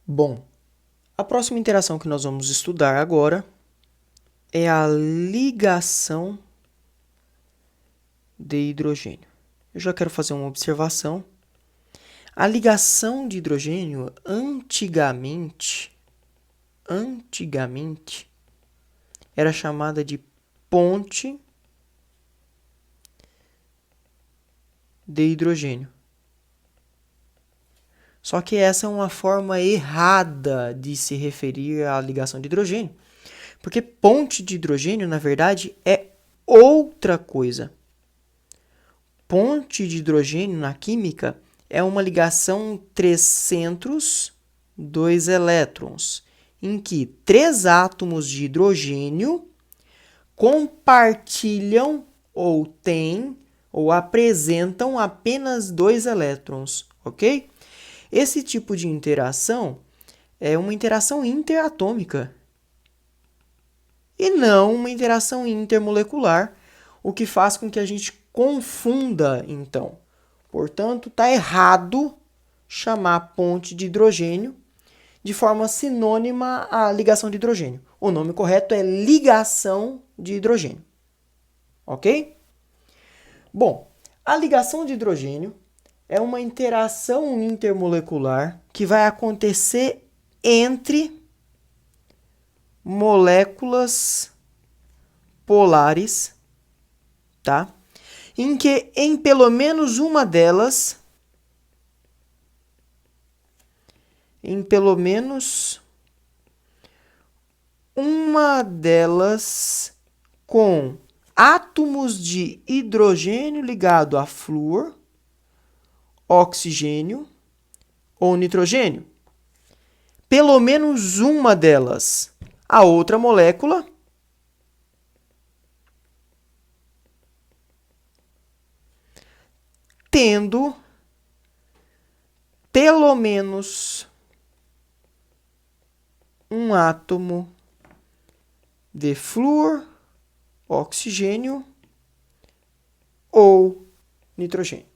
Bom, a próxima interação que nós vamos estudar agora é a ligação de hidrogênio. Eu já quero fazer uma observação. A ligação de hidrogênio antigamente era chamada de ponte de hidrogênio. Só que essa é uma forma errada de se referir à ligação de hidrogênio, porque ponte de hidrogênio, na verdade, é outra coisa. Ponte de hidrogênio na química é uma ligação 3 centros, 2 elétrons, em que 3 átomos de hidrogênio compartilham ou têm ou apresentam apenas 2 elétrons, ok? Esse tipo de interação é uma interação interatômica e não uma interação intermolecular, o que faz com que a gente confunda, então. Portanto, está errado chamar ponte de hidrogênio de forma sinônima à ligação de hidrogênio. O nome correto é ligação de hidrogênio. Ok? Bom, a ligação de hidrogênio é uma interação intermolecular que vai acontecer entre moléculas polares, tá? Em que em pelo menos uma delas, com átomos de hidrogênio ligado a flúor, oxigênio ou nitrogênio. Pelo menos uma delas. A outra molécula tendo pelo menos um átomo de flúor, oxigênio ou nitrogênio.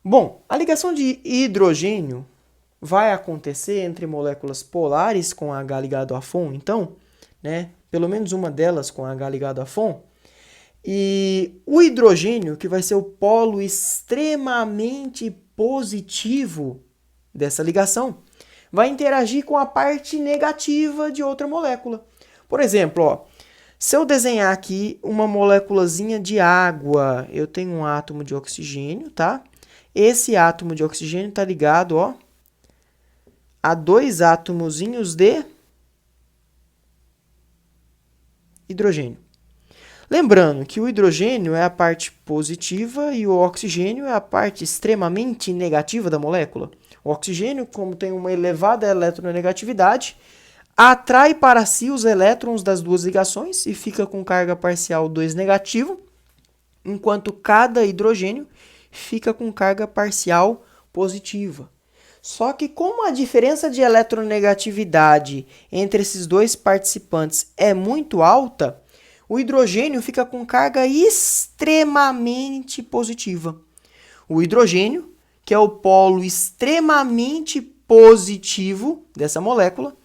Bom, a ligação de hidrogênio vai acontecer entre moléculas polares com H ligado a FON, então, né? Pelo menos uma delas com H ligado a FON. E o hidrogênio, que vai ser o polo extremamente positivo dessa ligação, vai interagir com a parte negativa de outra molécula. Por exemplo, ó, se eu desenhar aqui uma moléculazinha de água, eu tenho um átomo de oxigênio, tá? Esse átomo de oxigênio está ligado, ó, a 2 átomozinhos de hidrogênio. Lembrando que o hidrogênio é a parte positiva e o oxigênio é a parte extremamente negativa da molécula. O oxigênio, como tem uma elevada eletronegatividade, atrai para si os elétrons das duas ligações e fica com carga parcial 2 negativo, enquanto cada hidrogênio fica com carga parcial positiva. Só que como a diferença de eletronegatividade entre esses dois participantes é muito alta, o hidrogênio fica com carga extremamente positiva. O hidrogênio, que é o polo extremamente positivo dessa molécula,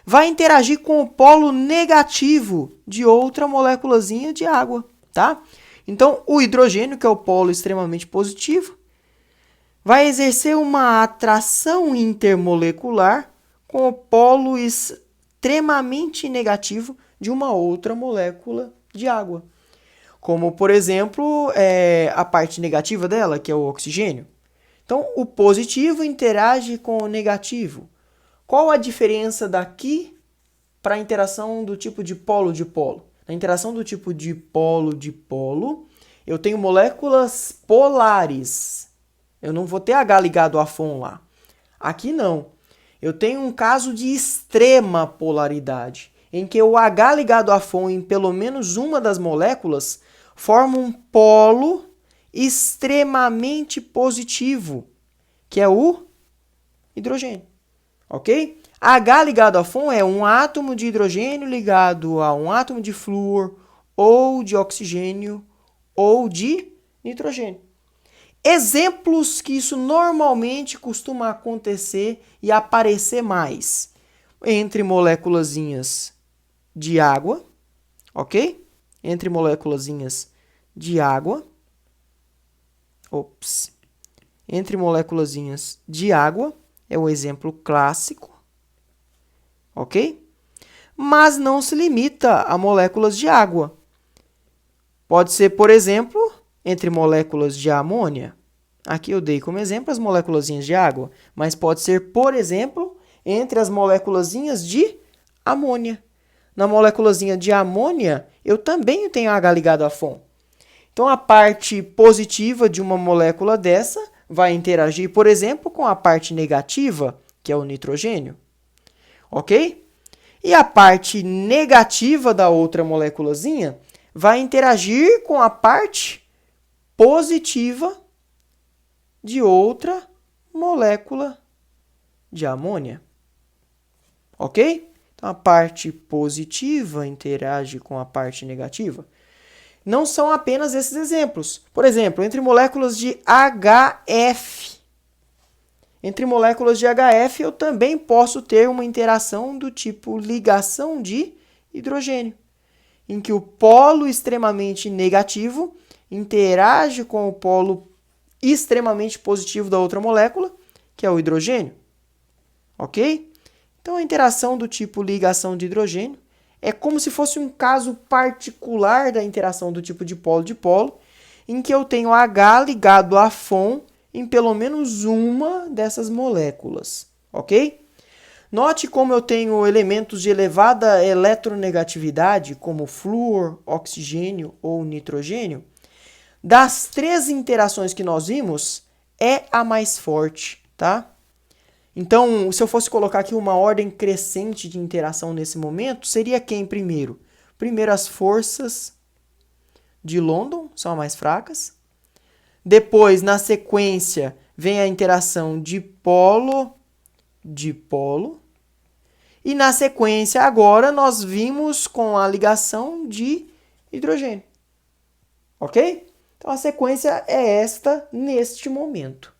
vai interagir com o polo negativo de outra moléculazinha de água, tá? Então, o hidrogênio, que é o polo extremamente positivo, vai exercer uma atração intermolecular com o polo extremamente negativo de uma outra molécula de água. Como, por exemplo, a parte negativa dela, que é o oxigênio. Então, o positivo interage com o negativo. Qual a diferença daqui para a interação do tipo de polo-dipolo? Na interação do tipo de polo-dipolo, eu tenho moléculas polares. Eu não vou ter H ligado a FON lá. Aqui não. Eu tenho um caso de extrema polaridade, em que o H ligado a FON em pelo menos uma das moléculas forma um polo extremamente positivo, que é o hidrogênio. Ok? H ligado a FON é um átomo de hidrogênio ligado a um átomo de flúor, ou de oxigênio, ou de nitrogênio. Exemplos que isso normalmente costuma acontecer e aparecer mais entre moléculazinhas de água, ok? Entre moléculazinhas de água. Entre moléculazinhas de água é o exemplo clássico, ok? Mas não se limita a moléculas de água. Pode ser, por exemplo, entre moléculas de amônia. Aqui eu dei como exemplo as moléculazinhas de água, mas pode ser, por exemplo, entre as moléculazinhas de amônia. Na moléculazinha de amônia, eu também tenho H ligado a FON. Então, a parte positiva de uma molécula dessa vai interagir, por exemplo, com a parte negativa, que é o nitrogênio. Ok? E a parte negativa da outra moléculazinha vai interagir com a parte positiva de outra molécula de amônia. Ok? Então, a parte positiva interage com a parte negativa. Não são apenas esses exemplos. Por exemplo, entre moléculas de HF. Entre moléculas de HF, eu também posso ter uma interação do tipo ligação de hidrogênio, em que o polo extremamente negativo interage com o polo extremamente positivo da outra molécula, que é o hidrogênio. Ok? Então, a interação do tipo ligação de hidrogênio é como se fosse um caso particular da interação do tipo de polo, em que eu tenho H ligado a FON em pelo menos uma dessas moléculas, ok? Note como eu tenho elementos de elevada eletronegatividade, como flúor, oxigênio ou nitrogênio. Das três interações que nós vimos, é a mais forte, tá? Então, se eu fosse colocar aqui uma ordem crescente de interação nesse momento, seria quem primeiro? Primeiro as forças de London, são as mais fracas. Depois, na sequência, vem a interação dipolo. E na sequência, agora, nós vimos com a ligação de hidrogênio. Ok? Então, a sequência é esta neste momento.